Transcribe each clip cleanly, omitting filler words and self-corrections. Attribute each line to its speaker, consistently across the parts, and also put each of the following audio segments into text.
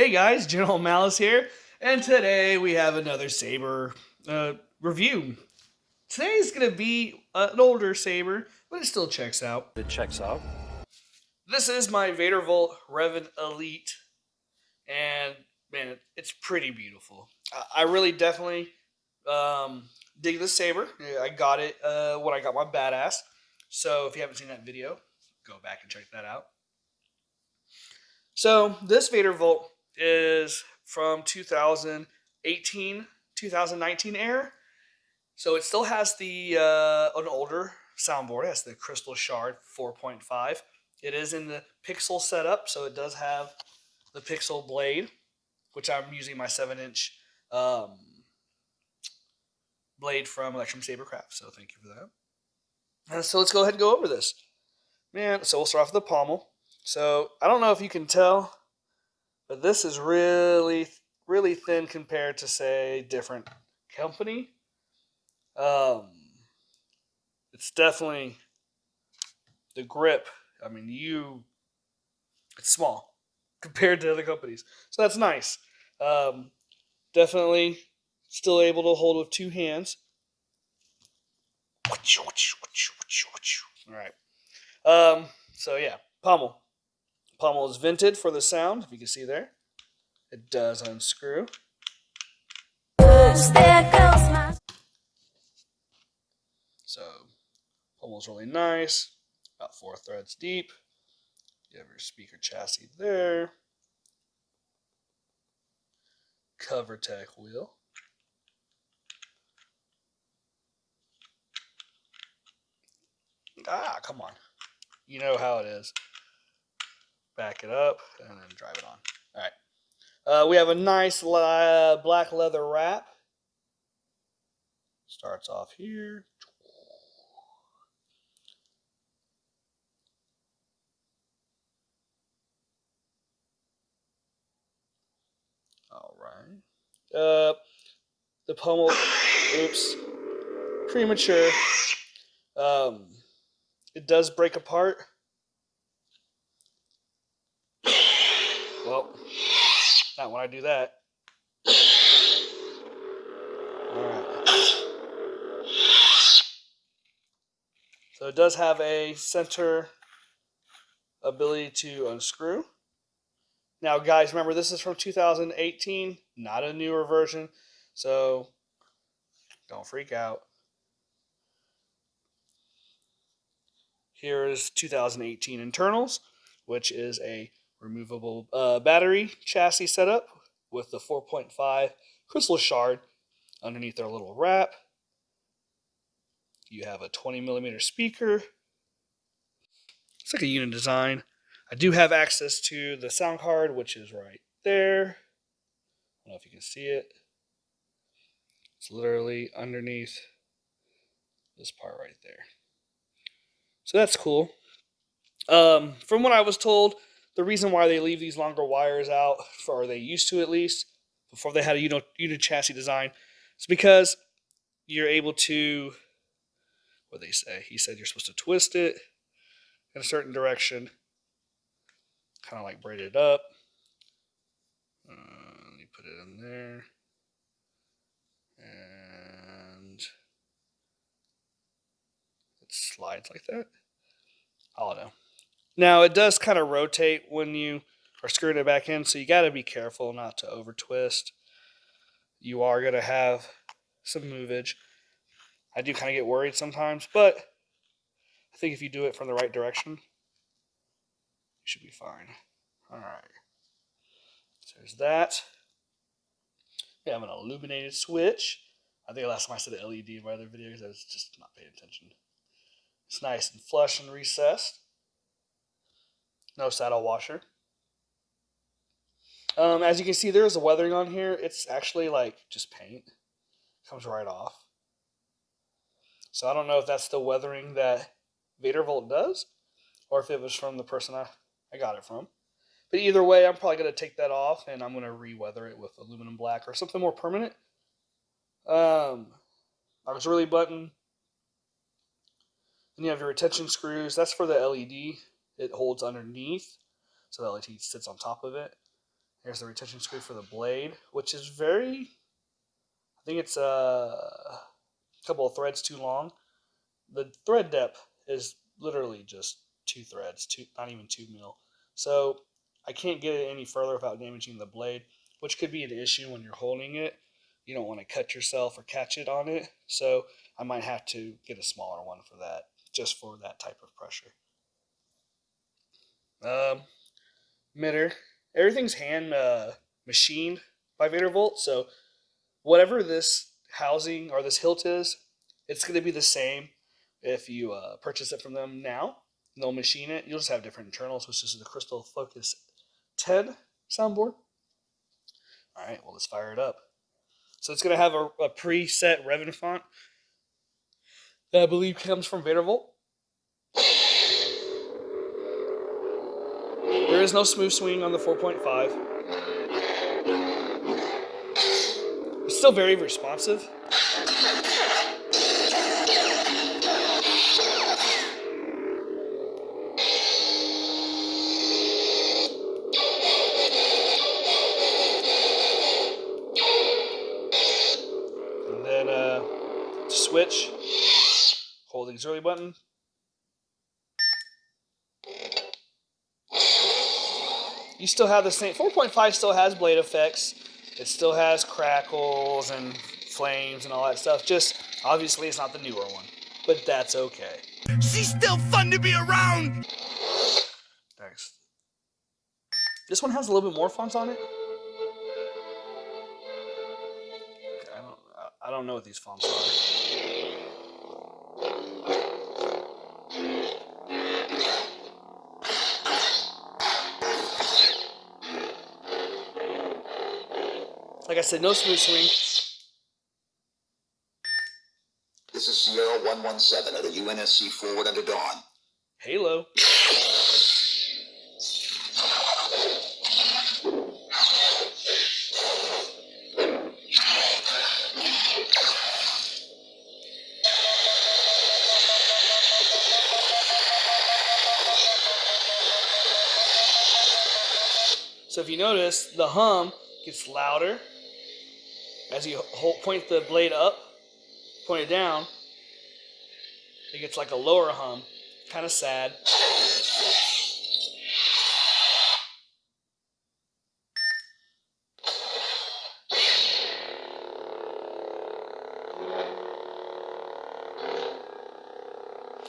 Speaker 1: Hey guys, General Malice here, and today we have another saber review. Today's going to be an older saber, but it still checks out.
Speaker 2: It checks out.
Speaker 1: This is my Vader REV-N Elite, and man, it's pretty beautiful. I really definitely dig this saber. I got it when I got my badass, so if you haven't seen that video, go back and check that out. So this Vader Volt is from 2018, 2019 era. So it still has the an older soundboard. It has the Crystal Shard 4.5. It is in the Pixel setup, so it does have the Pixel blade, which I'm using my 7-inch blade from Electrum Sabercraft. So thank you for that. So let's go ahead and go over this. Man, so we'll start off with the pommel. So I don't know if you can tell, but this is really, really thin compared to, say, different company. It's definitely the grip. I mean, it's small compared to other companies, so that's nice. Definitely still able to hold with two hands. All right. So yeah, pommel. Pommel is vented for the sound, if you can see there. It does unscrew. So, pommel's really nice. About 4 threads deep. You have your speaker chassis there. Cover tech wheel. Come on. You know how it is. Back it up and then drive it on. All right. We have a nice black leather wrap. Starts off here. All right. The pommel, oops, premature. It does break apart. Well, not when I do that. Alright. So it does have a center ability to unscrew. Now, guys, remember, this is from 2018, not a newer version, so don't freak out. Here is 2018 internals, which is a removable battery chassis setup with the 4.5 crystal shard underneath their little wrap. You have a 20mm speaker. It's like a unit design. I do have access to the sound card, which is right there. I don't know if you can see it. It's literally underneath this part right there. So that's cool. From what I was told, the reason why they leave these longer wires out, or they used to at least, before they had a unit chassis design, is because you're able to, what they say, he said you're supposed to twist it in a certain direction, kind of like braid it up. Let me put it in there. And it slides like that. I don't know. Now, it does kind of rotate when you are screwing it back in, so you got to be careful not to over twist. You are going to have some movage. I do kind of get worried sometimes, but I think if you do it from the right direction, you should be fine. All right. So there's that. We have an illuminated switch. I think last time I said LED in my other video because I was just not paying attention. It's nice and flush and recessed. No saddle washer. As you can see, there's a weathering on here. It's actually like just paint. Comes right off. So I don't know if that's the weathering that Vader Volt does, or if it was from the person I got it from. But either way, I'm probably going to take that off, and I'm going to re-weather it with aluminum black or something more permanent. Auxiliary button. Then you have your retention screws. That's for the LED. It holds underneath, so the LED sits on top of it. Here's the retention screw for the blade, which is very, I think it's a couple of threads too long. The thread depth is literally just 2 threads, not even 2 mil. So I can't get it any further without damaging the blade, which could be an issue when you're holding it. You don't want to cut yourself or catch it on it. So I might have to get a smaller one for that, just for that type of pressure. Emitter. Everything's hand machined by Vader. So whatever this housing or this hilt is, it's going to be the same if you purchase it from them now. They'll machine it. You'll just have different internals, which is the Crystal Focus 10 soundboard. All right, well, let's fire it up. So it's going to have a preset REV-N font that I believe comes from Vader. There is no smooth swing on the 4.5. It's still very responsive. And then to switch, hold the auxiliary button. You still have the same. 4.5 still has blade effects. It still has crackles and flames and all that stuff. Just obviously it's not the newer one, but that's okay.
Speaker 2: She's still fun to be around.
Speaker 1: Thanks. This one has a little bit more fonts on it. Okay, I don't know what these fonts are. Like I said, no smooth swing.
Speaker 3: This is Sierra 117 at the UNSC forward under dawn.
Speaker 1: Halo. So if you notice, the hum gets louder as you point the blade up, point it down. It gets like a lower hum, kind of sad.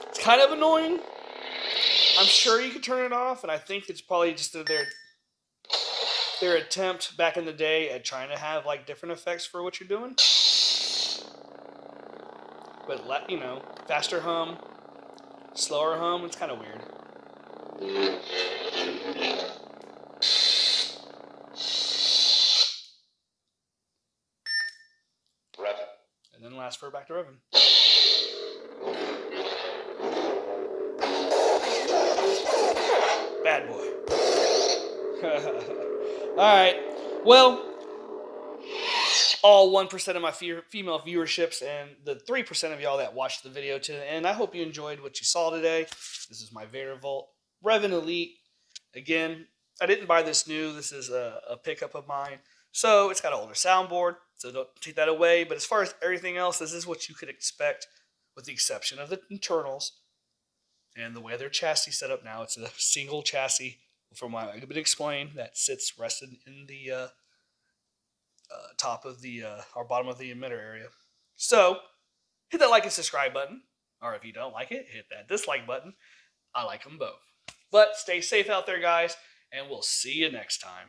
Speaker 1: It's kind of annoying. I'm sure you could turn it off, and I think it's probably just their attempt back in the day at trying to have like different effects for what you're doing. But you know, faster hum, slower hum, it's kind of weird.
Speaker 3: REV-N.
Speaker 1: And then last for back to REV-N. Bad boy. Alright, well, all 1% of my female viewerships and the 3% of y'all that watched the video to the end, I hope you enjoyed what you saw today. This is my Vader REV-N Elite. Again, I didn't buy this new. This is a pickup of mine. So it's got an older soundboard, so don't take that away. But as far as everything else, this is what you could expect with the exception of the internals and the way their chassis set up now. It's a single chassis. From what I've been explained, that sits rested in the top of the or bottom of the emitter area. So hit that like and subscribe button, or if you don't like it, hit that dislike button. I like them both. But stay safe out there, guys, and we'll see you next time.